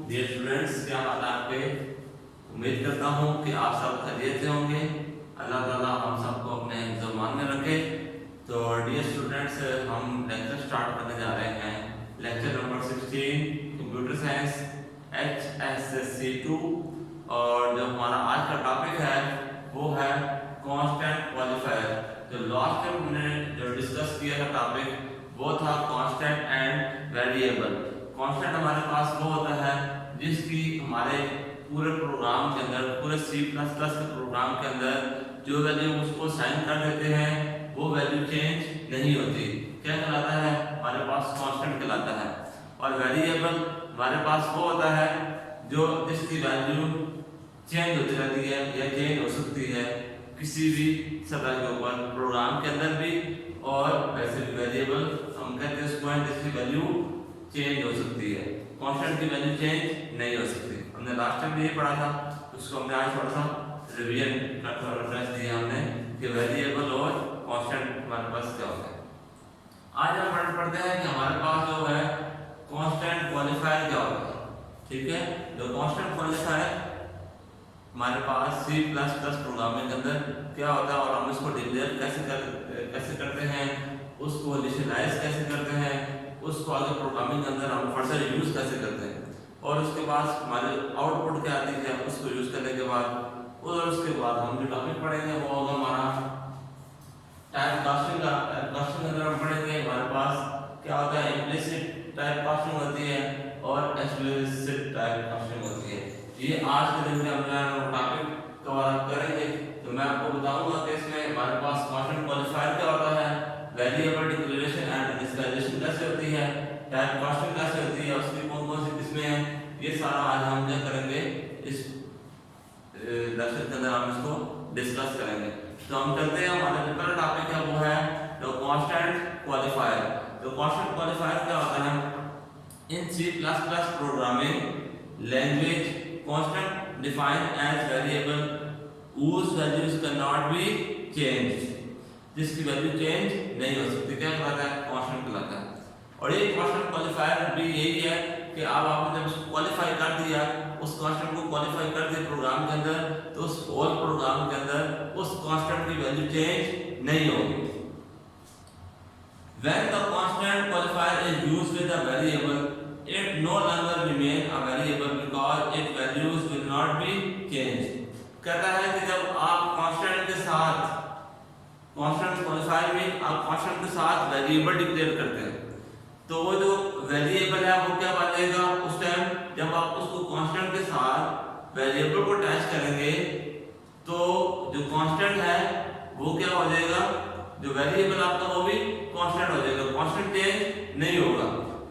Dear students, क्या हाल है आपके। उम्मीद करता हूँ कि आप सब खैरियत से होंगे। अल्लाह ताला हम सबको अपने हिफ्ज़-ओ-मान में रखे। तो डियर स्टूडेंट्स, हम लेक्चर स्टार्ट करने जा रहे हैं। Lecture number 16 computer science HSSC 2। और जो हमारा आज का टॉपिक है वो है कांस्टेंट क्वालिफायर। तो लास्ट टाइम हमने जो डिस्कस किया था टॉपिक वो था कांस्टेंट एंड वेरिएबल। कांस्टेंट हमारे पास वो होता है जिसकी हमारे पूरे प्रोग्राम के अंदर, पूरे C++ के प्रोग्राम के अंदर जो वैल्यू उसको साइन कर देते हैं वो वैल्यू चेंज नहीं होती। क्या कहलाता है? हमारे पास कांस्टेंट कहलाता है। और वेरिएबल हमारे पास वो होता है जो जिसकी वैल्यू चेंज होती रहती है या चेंज हो सकती है किसी भी सतह के ऊपर, प्रोग्राम के अंदर भी और वैसे भी। वेरिएबल हम कहते हैं उसको जिसकी वैल्यू चेंज हो सकती है, कांस्टेंट की वैल्यू चेंज नहीं हो सकती। हमने लास्ट टाइम ये पढ़ा था, उसको हमने आज थोड़ा सा रिवीजन का थोड़ा रेफरेंस दिया हमने कि वेरिएबल और कांस्टेंट हमारे पास क्या होता है। आज हम पढ़ते हैं कि हमारे पास जो है कांस्टेंट क्वालिफायर क्या होता है। ठीक है, जो कांस्टेंट क्वालिफायर हमारे पास C++ प्रोग्रामिंग के अंदर क्या होता है और हम इसको डिक्लेयर कैसे करते हैं, उसको इनिशियलाइज कैसे करते हैं, उसको आगे प्रोग्रामिंग के अंदर हम फर्दर यूज कैसे करते हैं, और उसके बाद हमारे आउटपुट क्या आती है उसको यूज करने के बाद। और उसके बाद हम जो टॉपिक पढ़ेंगे वो होगा हमारा टाइप कास्टिंग का। टाइप कास्टिंग के अंदर हम पढ़ेंगे हमारे पास क्या होता है, इम्प्लिसिट टाइप कास्टिंग होती है और एक्सप्लिसिट टाइप कास्टिंग होती है। ये आज के दिन में हम टॉपिक कवर करेंगे। तो मैं आपको बताऊंगा कि इसमें हमारे पास कांस्टेंट क्वालिफायर क्या होता है, वेरिएबल डिक्लेरेशन एंड इनिशियलाइजेशन कैसे होती है, टाइप कास्टिंग कैसे होती है, उसकी कौन कौन सी किस्में हैं, ये सारा आज हम क्या करेंगे इस लेक्चर के अंदर हम इसको डिस्कस करेंगे। तो हम चलते हैं, हमारा जो पहला टॉपिक है वो है तो कांस्टेंट क्वालिफायर। तो कांस्टेंट क्वालिफायर क्या होता है? इन C++ programming language constant defined as variable whose values cannot be changed, जिसकी वैल्यू चेंज नहीं हो सकती। क्या कहलाता है? कांस्टेंट कहलाता है। और ये कांस्टेंट क्वालिफायर भी यही है कि अब आपने जब उसको क्वालिफाई कर दिया, उस कांस्टेंट को क्वालिफाई कर दिया प्रोग्राम के अंदर, तो उस होल प्रोग्राम के अंदर उस कांस्टेंट की वैल्यू चेंज नहीं होगी। When the constant qualifier is used with a variable, it no longer remain a variable because its values will not be changed। कहता है कि जब आप कांस्टेंट के साथ, कांस्टेंट क्वालिफायर में आप कांस्टेंट के साथ वेरिएबल डिक्लेयर करते हैं, तो वो जो वेरिएबल है वो क्या बनेगा उस टाइम जब आप उसको कांस्टेंट के साथ वेरिएबल को अटैच करेंगे, तो जो कांस्टेंट है वो क्या हो जाएगा, जो वेरिएबल आपका वो भी कांस्टेंट हो जाएगा, कांस्टेंट चेंज नहीं होगा।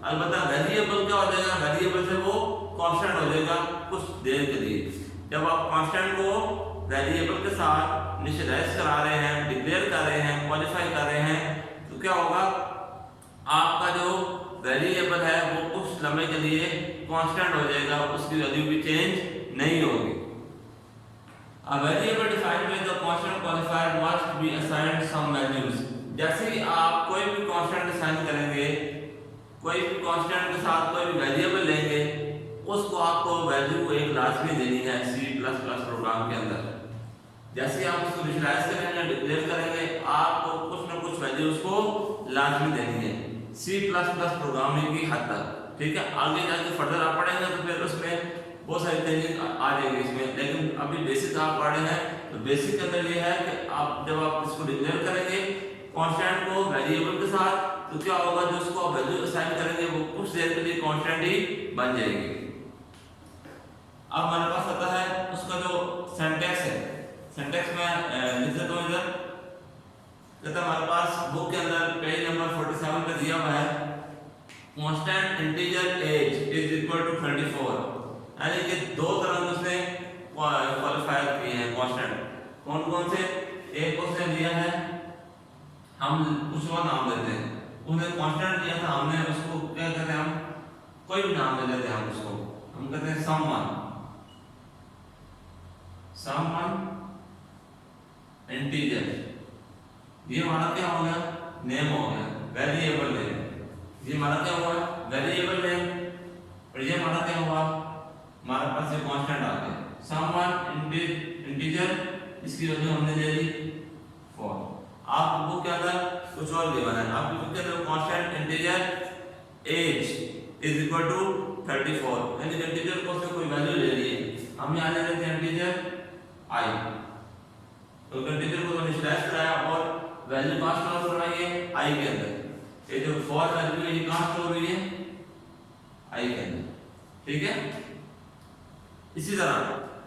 अलबत्ता वेरिएबल क्या हो जाएगा, वेरिएबल से वो कांस्टेंट हो जाएगा कुछ देर के लिए। जब आप कांस्टेंट को वेरिएबल के साथ इनिशियलाइज करा रहे हैं, डिक्लेयर कर रहे हैं, क्वालिफाई कर रहे हैं, तो क्या होगा, आपका जो वेरिएबल है वो कुछ लम्हे के लिए कांस्टेंट हो जाएगा, उसकी वैल्यू भी चेंज नहीं होगी। A variable defined with the constant qualifier must be assigned some values। जैसे ही आप कोई भी कांस्टेंट असाइन करेंगे, कोई भी कांस्टेंट के साथ कोई भी वेरिएबल लेंगे, उसको आपको वैल्यू को एक लाजमी देनी है C++ प्रोग्राम के अंदर। जैसे ही आप उसको इनिशियलाइज करेंगे, डिक्लेयर करेंगे, आपको कुछ ना कुछ वैल्यू उसको लाजमी देनी है C++ प्रोग्रामिंग की हद तक। ठीक है, आगे जाके फर्दर आप पढ़ेंगे तो फिर उसमें बहुत सारी चेंजेस आ जाएंगे इसमें, लेकिन अभी बेसिक आप पढ़ रहे हैं। तो बेसिक के अंदर ये है कि आप जब आप इसको डिक्लेयर करेंगे कांस्टेंट को वेरिएबल के साथ, तो क्या होगा, जो उसको आप वैल्यू असाइन करेंगे वो कुछ देर के लिए कांस्टेंट ही बन जाएगी। अब हमारे पास आता है उसका जो सिंटैक्स है। सिंटैक्स में लिख देता हूं इधर, कहता हमारे पास बुक के अंदर पेज नंबर 47 पे दिया हुआ है constant integer age is equal to 24। यानी कि दो तरह उसने क्वालिफायर किए हैं कांस्टेंट। कौन कौन से? एक उसने दिया है, हम उसका नाम देते हैं, उसने कांस्टेंट दिया था, हमने उसको क्या कहते हैं, हम कोई भी नाम दे देते हैं, हम उसको हम कहते हैं समवन इंटीजर। ये हमारा क्या हो गया, नेम हो गया, वेरिएबल नेम। ये हमारा क्या हुआ, वेरिएबल नेम। और ये हमारा क्या हुआ, हमारे पास ये कांस्टेंट आ गया सम इंटीजर, इसकी वैल्यू हमने दे दी 4। आप बुक के अंदर कुछ और गिवन है, आपकी बुक के अंदर constant integer age is equal to 34, यानी इंटीजर को उसने कोई वैल्यू ले ली है, हम यहां ले लेते हैं इंटीजर आई। तो इंटीजर को इनिशियलाइज कराया और वैल्यू कहां स्टोर हो रही है, आई के अंदर। ये जो 4 वैल्यू है ये कहां स्टोर हुई है, आई के अंदर, ठीक है। इसी तरह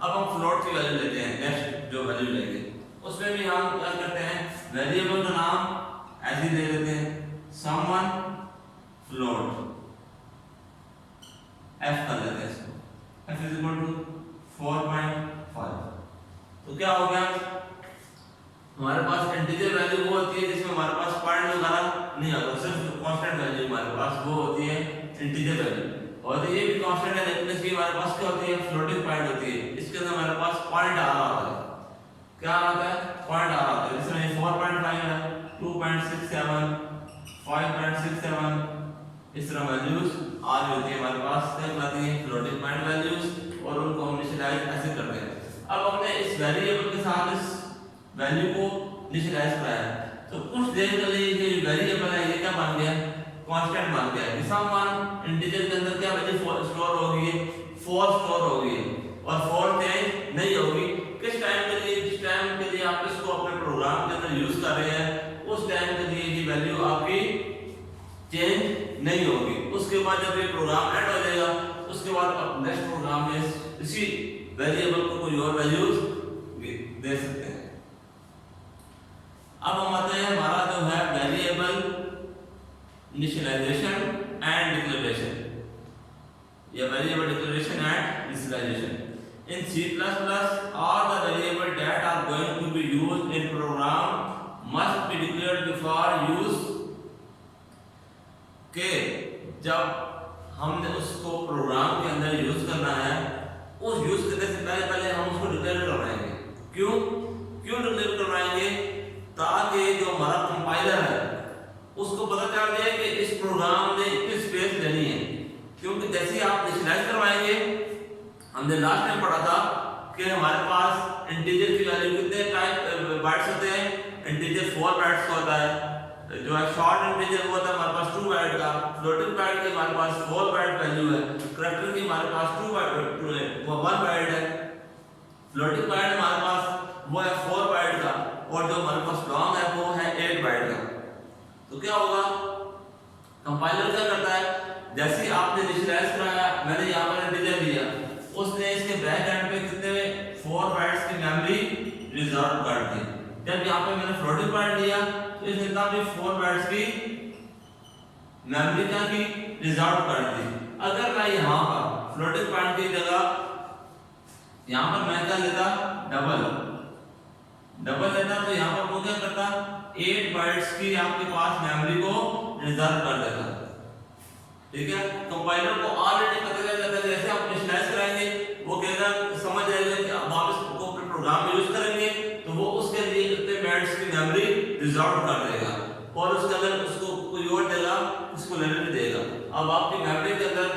अब हम फ्लोट की वैल्यू लेते हैं, नेक्स्ट जो वैल्यू लेंगे उसमें भी हम क्या करते हैं, वेरिएबल का नाम ऐसे ही दे देते हैं सम1 फ्लोट, f कर लेते हैं इसको, f इज इक्वल टू 4.5। तो क्या हो गया, हमारे पास इंटीजर वैल्यू वो होती है जिसमें हमारे पास पॉइंट वगैरह नहीं होता, सिर्फ कांस्टेंट वैल्यू हमारे पास वो होती है इंटीजर वैल्यू। और ये भी कांस्टेंट है लेकिन इसकी हमारे पास क्या होती है, फ्लोटिंग पॉइंट होती है, इसके अंदर हमारे पास पॉइंट आ रहा होता है, क्या आता है, पॉइंट आ रहा होता है। जैसे 4.5 है, 2.67, 5.67, इस तरह वैल्यूज आ रही होती है हमारे पास, क्या कहलाती है, फ्लोटिंग पॉइंट वैल्यूज, और उनको हम इनिशियलाइज ऐसे करते हैं। अब हमने इस वेरिएबल के साथ इस वैल्यू को इनिशियलाइज कराया, तो कुछ देर के लिए ये वेरिएबल है ये क्या बन गया, कांस्टेंट बन गया। सम1 इंटीजर के अंदर क्या वैल्यू स्टोर हो गई है, 4 स्टोर हो गई है, और 4 चेंज नहीं होगी। किस टाइम के लिए, जिस टाइम के लिए आप इसको अपने प्रोग्राम के अंदर यूज कर रहे हैं उस टाइम के लिए ये वैल्यू आपकी चेंज नहीं होगी। उसके बाद जब ये प्रोग्राम एंड हो जाएगा उसके बाद आप नेक्स्ट प्रोग्राम में इसी वेरिएबल को कोई और वैल्यूज दे सकते हैं। अब हम आते हैं हमारा जो है वेरिएबल इनिशियलाइजेशन एंड डिक्लेरेशन, या variable declaration and initialization. In C++, all the variables that are going to be used in program must be declared before use। के जब हमने उसको प्रोग्राम के अंदर यूज करना है, उस यूज करने से पहले हम उसको डिक्लेयर करवाएंगे। क्यों डिक्लेयर करवाएंगे, ताकि जो हमारा कंपाइलर है उसको पता चल जाए कि इस प्रोग्राम ने इतनी स्पेस लेनी है। क्योंकि जैसे ही आप इनिशियलाइज करवाएंगे, हमने लास्ट टाइम पढ़ा था कि हमारे पास इंटीजर की वैल्यू कितने टाइप बाइट्स होते हैं, इंटीजर 4 बाइट्स का होता है, जो है शॉर्ट इंटीजर वो होता है हमारे पास 2 बाइट का, फ्लोटिंग बाइट की हमारे पास 4 बाइट वैल्यू है, कैरेक्टर की हमारे पास 1 बाइट है, फ्लोटिंग बाइट हमारे पास वो है 4 बाइट का, और जो हमारे पास लॉन्ग है वो है 8 बाइट का। तो क्या होगा, कंपाइलर क्या करता है, जैसे ही आपने इनिशियलाइज कराया, मैंने यहाँ पर इंटीजर लिया, उसने इसके बैक एंड पे कितने 4 बाइट्स की मेमोरी रिजर्व कर दी। जब यहाँ पे मैंने फ्लोटिंग पॉइंट लिया तो इसने इतना भी 4 बाइट्स की मेमोरी क्या की, रिजर्व कर दी। अगर मैं यहाँ पर फ्लोटिंग पॉइंट की जगह यहाँ पर मैं क्या लेता, डबल लेता, तो यहाँ पर वो क्या करता, 8 बाइट्स की आपके पास मेमोरी को रिजर्व कर देता। ठीक है, कंपाइलर को ऑलरेडी पता चल जाता है, जैसे आप इनिशियलाइज कराएंगे वो कहेगा, समझ जाएगा कि अब आप इसको अपने प्रोग्राम में यूज करेंगे तो वो उसके लिए कितने बाइट्स की मेमोरी रिजर्व कर देगा, और उसके अंदर उसको कोई और देगा, उसको लेने भी देगा। अब आपकी मेमोरी के अंदर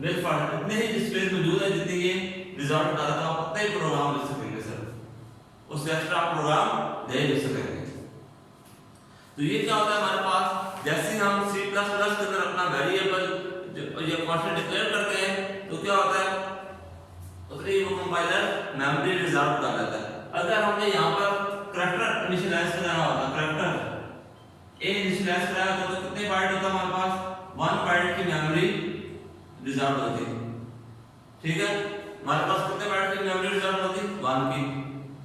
बिल्कुल इतने ही स्पेस मौजूद है जितनी ये रिजर्व कर रहा था, आप उतना ही प्रोग्राम लिख सकेंगे सर, उससे एक्स्ट्रा प्रोग्राम नहीं लिख सकेंगे। तो ये क्या होता है हमारे पास, जैसे हम C++ के अंदर अपना वेरिएबल ये कांस्टेंट डिक्लेयर करते हैं तो क्या होता है, उसके वो कंपाइलर मेमोरी रिजर्व कर लेता है। अगर हमने यहाँ पर कैरेक्टर इनिशियलाइज कराया होता, कैरेक्टर ए इनिशियलाइज कराया होता तो कितने बाइट होता हमारे पास, 1 बाइट की मेमोरी रिजर्व होती। ठीक है, हमारे पास कितने बाइट की मेमोरी रिजर्व होती, 1 की।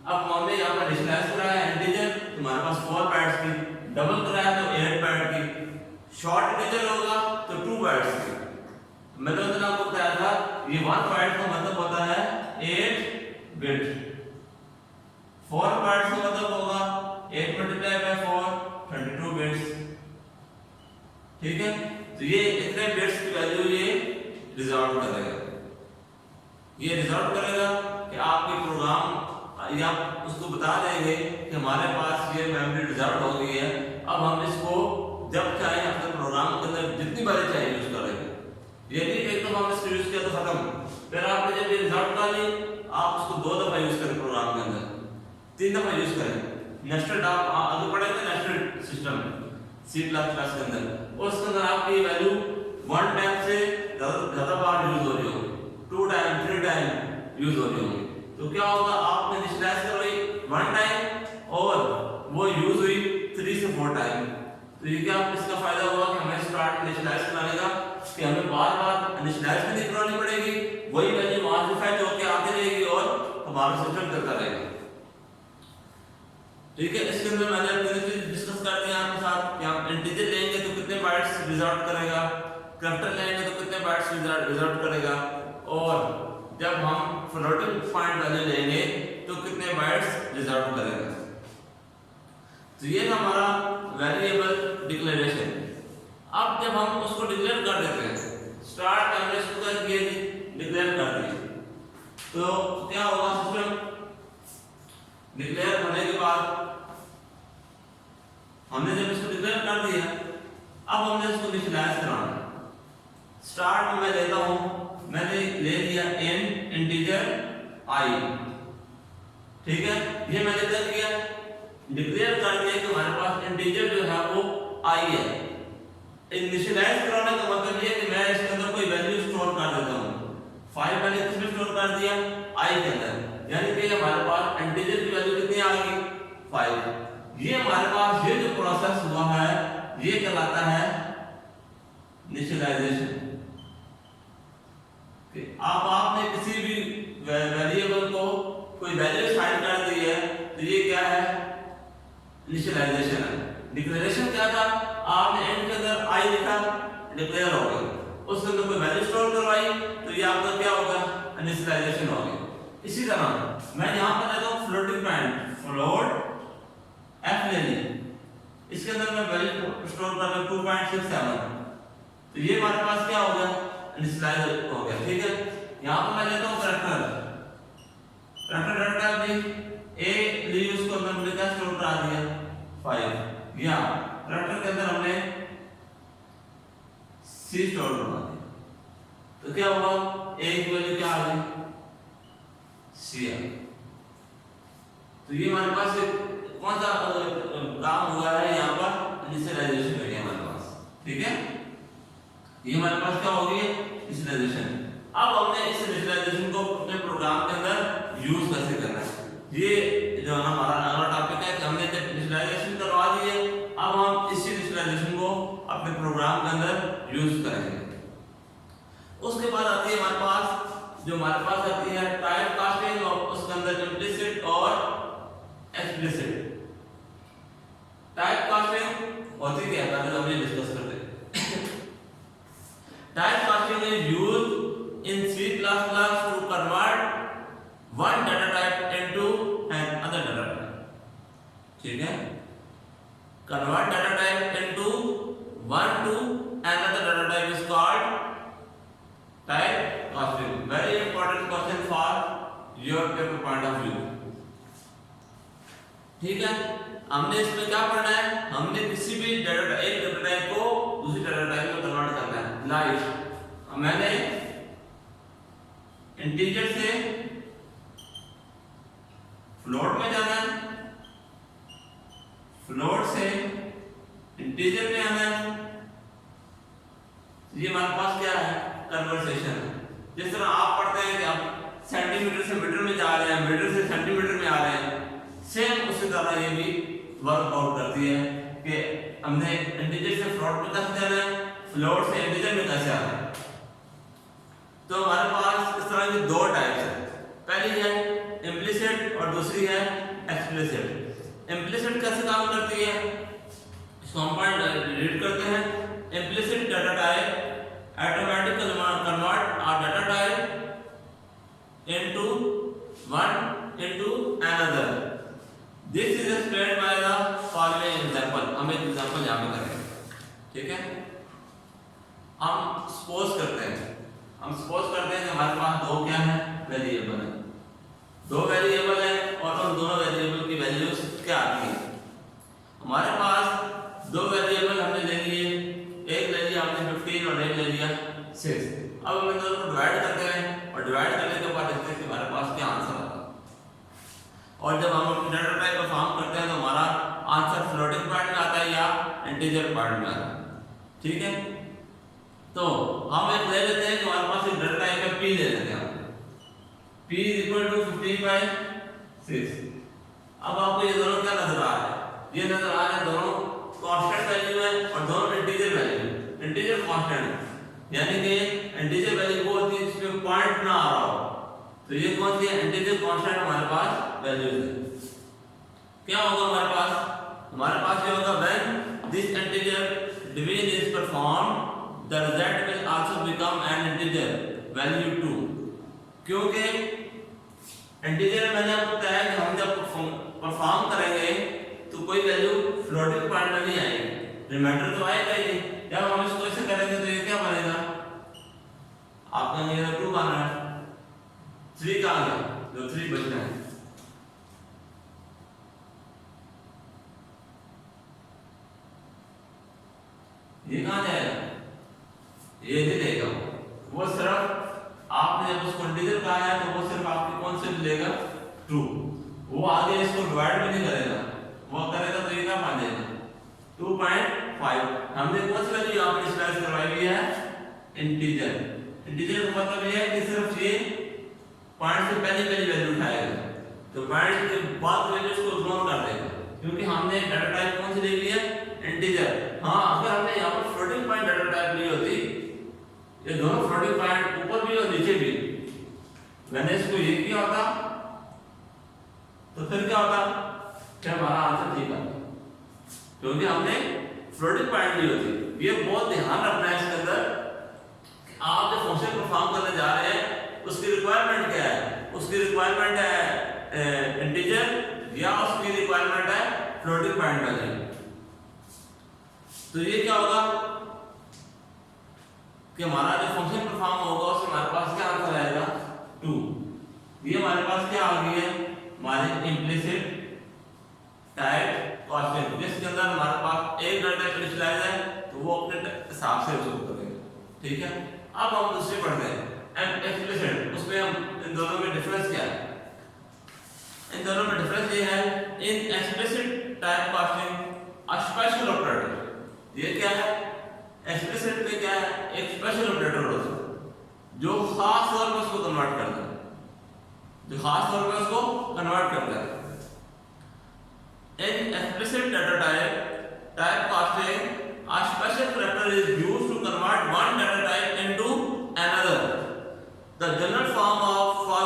अब हमने यहाँ पर इनिशियलाइज कराया इंटीजर तो हमारे पास 4 बाइट्स की, डबल कराया तो 8 बाइट की, शॉर्ट इंटीजर होगा तो 2 बाइट्स की। मैंने उतना आपको बताया था, ये 1 बाइट का मतलब होता है 8 बिट, 4 बाइट्स का मतलब होगा 8 मल्टीप्लाई बाय 4 32 बिट्स। ठीक है, तो ये इतने बिट्स की वैल्यू ये रिजर्व करेगा, ये रिजर्व करेगा कि आपके प्रोग्राम या उसको बता देंगे कि हमारे पास ये मेमोरी रिजर्व हो गई है, अब हम इसको जब चाहे अपने प्रोग्राम के अंदर जितनी बार चाहे यूज करेंगे। यदि एक दफा हमने इसको यूज किया तो खत्म। फिर आपने जब ये रिजल्ट डाली आप उसको 2 दफा यूज करें प्रोग्राम के अंदर, 3 दफा यूज करें। नेस्टेड आप आगे पढ़ेंगे नेस्टेड सिस्टम C++ के अंदर, और उसके अंदर आपकी वैल्यू 1 टाइम से ज्यादा बार यूज हो रही होगी, 2 टाइम 3 टाइम यूज हो रही होगी। तो क्या होगा, आपने इनिशियलाइज करवाई 1 टाइम और वो यूज हुई 3 से 4 टाइम। तो ये क्या इसका फायदा हुआ कि हमें स्टार्ट इनिशियलाइज कराने का, कि हमें बार-बार इनिशियलाइज भी नहीं करवानी पड़ेगी, वही वैल्यू वहां से फेच होकर आती रहेगी और हमारा सिस्टम चलता रहेगा। ठीक है, इसके अंदर मैंने अपने चीज डिस्कस कर दिया आपके साथ कि हम इंटीजर लेंगे तो कितने बाइट्स रिजल्ट करेगा, कैरेक्टर लेंगे तो कितने बाइट्स रिजल्ट करेगा, और जब हम फ्लोटिंग पॉइंट वैल्यू लेंगे तो कितने बाइट्स रिजल्ट करेगा। तो ये था हमारा वेरिएबल डिक्लेरेशन। अब जब हम उसको डिक्लेयर कर देते हैं, स्टार्ट हमने इसको क्या किया, डिक्लेयर कर दिया, तो क्या होगा, सिस्टम डिक्लेयर होने के बाद हमने जब इसको डिक्लेयर कर दिया, अब हमने इसको इनिशियलाइज कराना। स्टार्ट में मैं लेता हूं, मैंने ले लिया इंटीजर i, ठीक है, ये मैंने क्या किया, डिक्लेयर कर दिया कि हमारे पास इंटीजर जो है वो i है। इनिशियलाइज कराने का मतलब ये कि मैं इसके अंदर कोई वैल्यू स्टोर कर देता हूं। 5 मैंने किसमें स्टोर कर दिया, i के अंदर, यानी कि हमारे पास इंटीजर की वैल्यू कितनी आ गई, 5। ये हमारे पास ये जो प्रोसेस हुआ है ये कहलाता है इनिशियलाइजेशन। अब आपने किसी भी वेरिएबल को कोई वैल्यू असाइन कर दी है तो ये क्या है, इनिशियलाइजेशन है। डिक्लेरेशन क्या था, आपने एंड के अंदर i लिखा, डिक्लेयर हो गया, उसके अंदर कोई वैल्यू स्टोर करवाई तो ये आपका क्या होगा, इनिशियलाइजेशन हो गया। इसी तरह मैं यहां पर लेता हूं फ्लोटिंग पॉइंट, फ्लोट f ले ली, इसके अंदर मैं वैल्यू स्टोर कर रहा हूं 2.67, तो ये हमारे पास क्या हो गया, इनिशियलाइज हो गया। ठीक है, यहां पर मैं लेता हूं कैरेक्टर डाटा भी a ली, उसको अंदर हमने क्या स्टोर करा दिया 5, या कैरेक्टर के अंदर हमने c स्टोर करवा दिया, तो क्या हुआ, a की वैल्यू क्या आ गई, c आ गई। तो ये हमारे पास कौन सा काम हुआ है, यहाँ पर इनिशियलाइजेशन हो गया हमारे पास। ठीक है, ये हमारे पास क्या हो गई, इनिशियलाइजेशन। अब हमने इस इनिशियलाइजेशन को अपने प्रोग्राम के अंदर यूज कैसे करना है, ये जो है हमारा अगला टॉपिक है कि हमने जब इनिशियलाइजेशन करवा दी है, अब हम इस इनिशियलाइजेशन को अपने प्रोग्राम के अंदर यूज करेंगे। उसके बाद आती है हमारे पास, जो हमारे पास आती है टाइप कास्टिंग, और उसके अंदर इम्प्लिसिट और एक्सप्लिसिट। टाइप कास्टिंग होती क्या है, पहले हम ये डिस्कस करते हैं। Type casting is used in C++ to convert one data type into another data type। ठीक है, convert data type into one to another data type is called type casting। Very important question for your paper point of view। ठीक है, हमने इसमें क्या पढ़ना है, हमने किसी भी एक डाटा टाइप को दूसरी डाटा टाइप में कन्वर्ट करना है। लाइक मैंने इंटीजर से फ्लोट में जाना है, फ्लोट से इंटीजर में आना है, ये हमारे पास क्या है, कन्वर्सेशन है। जिस तरह आप पढ़ते हैं कि आप सेंटीमीटर से मीटर में जा रहे हैं, मीटर से सेंटीमीटर में आ रहे हैं, सेम उसी तरह ये भी वर्कआउट करती है कि हमने इंटीजर से फ्लोट में कैसे जाना है, फ्लोट से इंटीजर में कैसे आना है। तो हमारे पास इस तरह की 2 टाइप्स है, पहली है इम्प्लिसिट और दूसरी है एक्सप्लिसिट। इम्प्लिसिट कैसे काम करती है, इसको हम पॉइंट रीड करते हैं। Implicit data type automatically convert our data type into one into another. This is explained by the following example. हम एक एग्जांपल यहां पे करेंगे। ठीक है, हम सपोज करते हैं कि हमारे पास 2 क्या है, वेरिएबल है, 2 वेरिएबल है, और उन दोनों वेरिएबल की वैल्यूज क्या आती है। हमारे पास 2 वेरिएबल हमने ले लिए, एक ले लिया हमने 15 और एक ले लिया 6। अब हम इन दोनों डिवाइड करने के बाद देखते हैं कि हमारे पास क्या आंसर आता है। और जब हम अपनी डाटा टाइप को फॉर्म करते हैं तो हमारा आंसर फ्लोटिंग पॉइंट में आता है या इंटीजर पॉइंट में आता है। ठीक है, तो हम एक ले लेते हैं कि हमारे पास एक डाटा टाइप है p ले लेते हैं। p = 15/6। अब आपको ये दोनों क्या नजर आ रहा है? ये नजर आ रहा है दोनों कांस्टेंट वैल्यू है और दोनों इंटीजर वैल्यू। इंटीजर कांस्टेंट यानी कि इंटीजर वैल्यू वो होती है जिसमें पॉइंट ना आ रहा हो, तो ये कौन सी है? इंटीजर कांस्टेंट हमारे पास वैल्यूज है। क्या होगा हमारे पास ये होगा when this integer division is performed the result will also become an integer value 2। क्योंकि इंटीजर में मैंने आपको बताया कि हम जब परफॉर्म करेंगे तो कोई वैल्यू फ्लोटिंग पॉइंट में नहीं आएगी, रिमाइंडर तो आएगा ही नहीं। जब हम इसको ऐसे करेंगे तो ये क्या बनेगा? आपका ये 2 बन रहा है, 3 कहां गया? जो 3 बचना है, ये कहां जाएगा? ये नहीं देगा वो सिर्फ आपने जब उसको इंटीजर कहा है तो वो सिर्फ आपकी कौन से लेगा? 2। वो आगे इसको डिवाइड भी नहीं करेगा, वो करेगा तो ये क्या बन जाएगा? 2.5। हमने कौन सी वैल्यू यहां पर स्पेसिफाई करवाई हुई है? इंटीजर। इंटीजर का मतलब ये है कि सिर्फ ये पॉइंट से पहली वैल्यू उठाएगा, तो पॉइंट के बाद वैल्यू उसको इग्नोर कर देगा, क्योंकि हमने डाटा टाइप कौन सी ले ली है? इंटीजर। हां, अगर हमने यहां पर फ्लोटिंग पॉइंट डाटा टाइप ली होती, ये दोनों फ्लोटिंग पॉइंट ऊपर भी और नीचे भी, मैंने इसको ये किया होता तो फिर क्या होता? क्या हमारा आंसर ठीक आता, क्योंकि हमने फ्लोटिंग पॉइंट ली होती। ये बहुत ध्यान रखना है इसके अंदर, आप जो फंक्शन परफॉर्म करने जा रहे हैं उसकी रिक्वायरमेंट क्या है? उसकी रिक्वायरमेंट है इंटीजर या उसकी रिक्वायरमेंट है फ्लोटिंग पॉइंट वैल्यू। तो ये क्या होगा कि हमारा जो फंक्शन परफॉर्म होगा उसमें हमारे पास क्या आंसर आएगा? 2। ये हमारे पास क्या आ गई है? हमारे इम्प्लिसिट टाइप कांस्टेंट, जिसके अंदर हमारे पास एक डाटा टाइप इनिशियलाइज है तो वो अपने हिसाब से उसको करेंगे। ठीक है, अब हम दूसरे पढ़ते हैं एक्सप्लिसिट। उसमें हम इन दोनों में डिफरेंस क्या है? इन दोनों में डिफरेंस ये है, in explicit type casting a special operator. ये क्या है? एक्सप्लिसिट में क्या है? एक स्पेशल ऑपरेटर होता है जो खास तौर पर उसको कन्वर्ट करता है, जो खास तौर पर उसको कन्वर्ट करता है। In explicit data type casting, a special character is used to convert one data type into another. The general form of for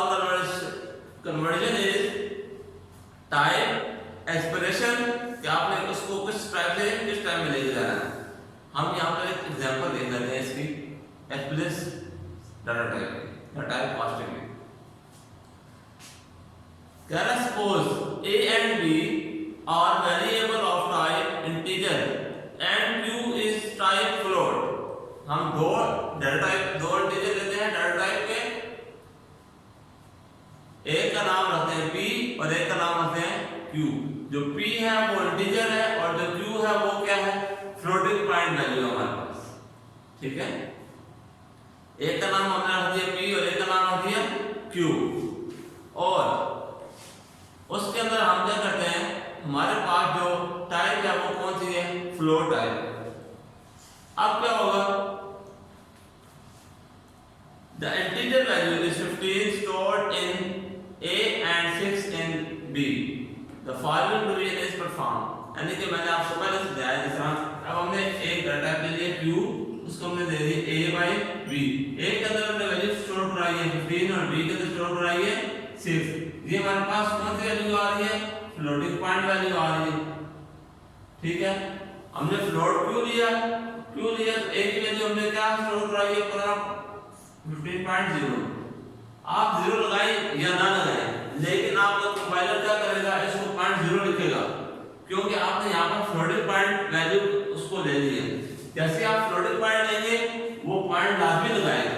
conversion is type expression, कि आपने उसको किस टाइप से किस टाइप में लेके जाना है। हम यहाँ पर एक एग्जांपल देख लेते हैं इसकी explicit data type casting में। Suppose A and B are variable of type integer and q is type float। हम दो इंटीजर लेते हैं डाटा टाइप के, एक का नाम रखते हैं p और एक का नाम रखते हैं q। जो p है वो इंटीजर है और जो q है वो क्या है? फ्लोटिंग पॉइंट वैल्यू हमारे पास। ठीक है, एक का नाम हमने रख दिया p और एक का नाम रख दिया q। और उसके अंदर हम क्या करते हैं, हमारे पास जो टाइप है वो कौन सी है? Float type. अब क्या होगा? The integer value is 15 stored in A and 6 in B. The following division is performed। यानी कि मैंने आपको पहले समझाया जिस तरह, अब हमने एक डाटा टाइप ले लिया Q, उसको हमने दे दी A/B। A के अंदर हमने वैल्यू स्टोर कराई है 15 और B के अंदर स्टोर कराई है 6। ये हमारे पास कौन सी वैल्यू आ रही है? फ्लोटिंग पॉइंट वैल्यू आ रही है। ठीक है, हमने फ्लोट क्यों लिया तो एक की वैल्यू हमने क्या स्टोर कराई है? 15.0। आप 0 लगाए या ना लगाए, लेकिन आपका कंपाइलर क्या करेगा? इसको 0.0 लिखेगा, क्योंकि आपने यहाँ पर फ्लोटिंग पॉइंट वैल्यू उसको ले ली है। जैसे आप फ्लोटिंग पॉइंट लेंगे वो पॉइंट लाजमी लगाएगा,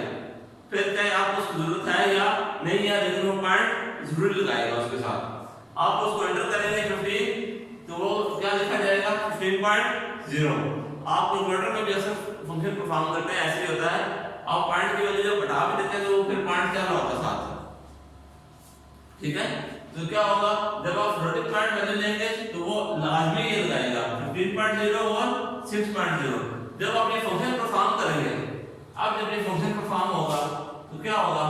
फिर चाहे आपको उसकी जरूरत है या नहीं है, लेकिन वो पॉइंट जरूर लगाएगा उसके साथ। आप उसको एंटर करेंगे 15 तो वो क्या लिखा जाएगा? 15.0। आप कैलकुलेटर में भी ऐसे फंक्शन परफॉर्म करते हैं, ऐसे ही होता है। आप पॉइंट की वैल्यू जब बढ़ा भी देते हैं तो फिर पॉइंट क्या होता है? ठीक है। तो क्या होगा, जब आप फ्लोटिंग पॉइंट वैल्यू लेंगे तो वो लाजमी ये लगाएगा 15.0 और 6.0। जब आप ये फंक्शन परफॉर्म करेंगे, अब जब ये फंक्शन परफॉर्म होगा तो क्या होगा,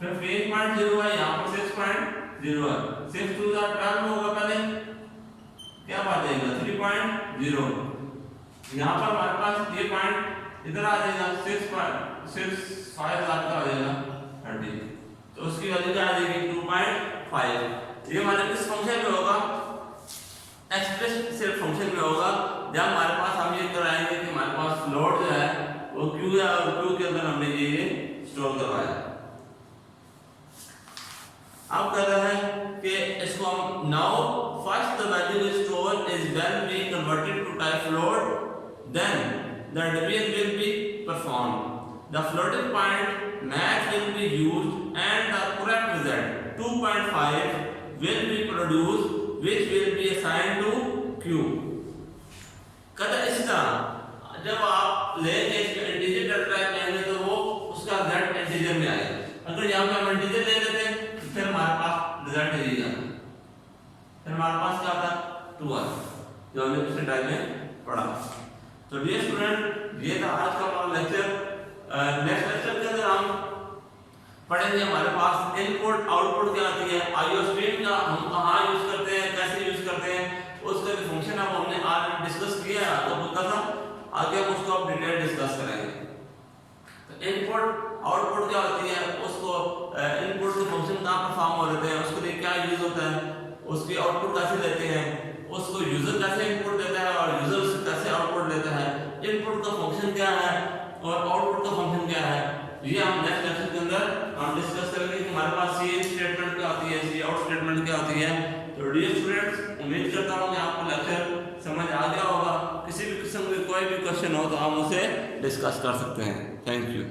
15.0 है, यहाँ पर 6.0 है, 6 2 12 होगा, पहले क्या बात जाएगा 3.0, यहाँ पर हमारे पास ये पॉइंट इधर आ जाएगा 6.5 आ जाएगा 30, तो उसकी वैल्यू क्या आ जाएगी 2.5। ये हमारे किस फंक्शन में होगा, एक्सप्रेस सिर्फ फंक्शन में होगा, जब हमारे पास हम ये कराएंगे कि हमारे पास फ्लोट जो है वो क्यू है और क्यू के अंदर हमने ये स्टोर करवाया। अब कह रहा है कि इसको हम now first the value is store is when we converted to type float, then the division will be performed, the floating point math will be used and the correct result 2.5 will be produced which will be assigned to q। कहता इसी तरह जब आप लेंगे इसमें integer data type लेंगे तो वो उसका रिजल्ट इंटीजर में आएगा। अगर यहाँ पे हम इंटीजर ले लेते तो फिर हमारे पास रिजल्ट यही आता, फिर हमारे पास क्या आता 2 आता, जो हमने पिछले टाइप में पढ़ा। तो डियर स्टूडेंट, ये था आज का हमारा लेक्चर। नेक्स्ट लेक्चर के अंदर हम पढ़ेंगे हमारे पास इनपुट आउटपुट क्या आती है, आईओ स्ट्रीम का हम कहाँ यूज करते हैं, कैसे यूज करते हैं, उसका भी फंक्शन अब हमने आज डिस्कस किया है, तो बोलता था आगे हम उसको अब डिटेल डिस्कस करेंगे। तो इनपुट आउटपुट क्या होती है, उसको इनपुट के फंक्शन कहाँ परफॉर्म हो रहे हैं, उसके लिए क्या यूज होता है, उसकी आउटपुट कैसे लेते हैं, उसको यूजर कैसे इनपुट देता है और यूजर उससे कैसे आउटपुट लेता है, इनपुट का फंक्शन क्या है और आउटपुट का फंक्शन क्या है, ये हम नेक्स्ट लेक्चर के अंदर हम डिस्कस करेंगे कि हमारे पास सी स्टेटमेंट क्या होती है, सी आउट स्टेटमेंट क्या होती है। तो डियर स्टूडेंट्स, उम्मीद करता हूँ कि आपको लेक्चर समझ आ गया होगा। किसी भी किस्म के कोई भी क्वेश्चन हो तो आप उसे डिस्कस कर सकते हैं। Thank you.